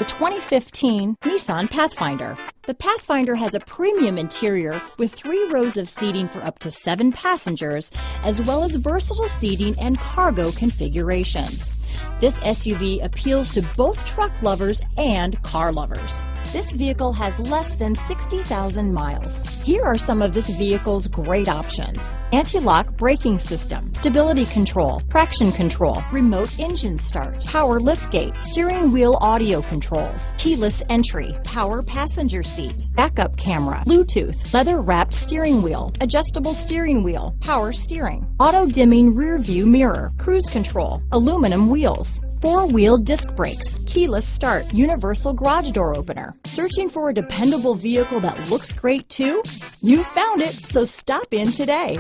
The 2015 Nissan Pathfinder. The Pathfinder has a premium interior with 3 rows of seating for up to 7 passengers, as well as versatile seating and cargo configurations. This SUV appeals to both truck lovers and car lovers. This vehicle has less than 60,000 miles. Here are some of this vehicle's great options: anti-lock braking system, stability control, traction control, remote engine start, power liftgate, steering wheel audio controls, keyless entry, power passenger seat, backup camera, Bluetooth, leather-wrapped steering wheel, adjustable steering wheel, power steering, auto-dimming rear view mirror, cruise control, aluminum wheels, 4-wheel disc brakes, keyless start, universal garage door opener. Searching for a dependable vehicle that looks great too? You found it, so stop in today.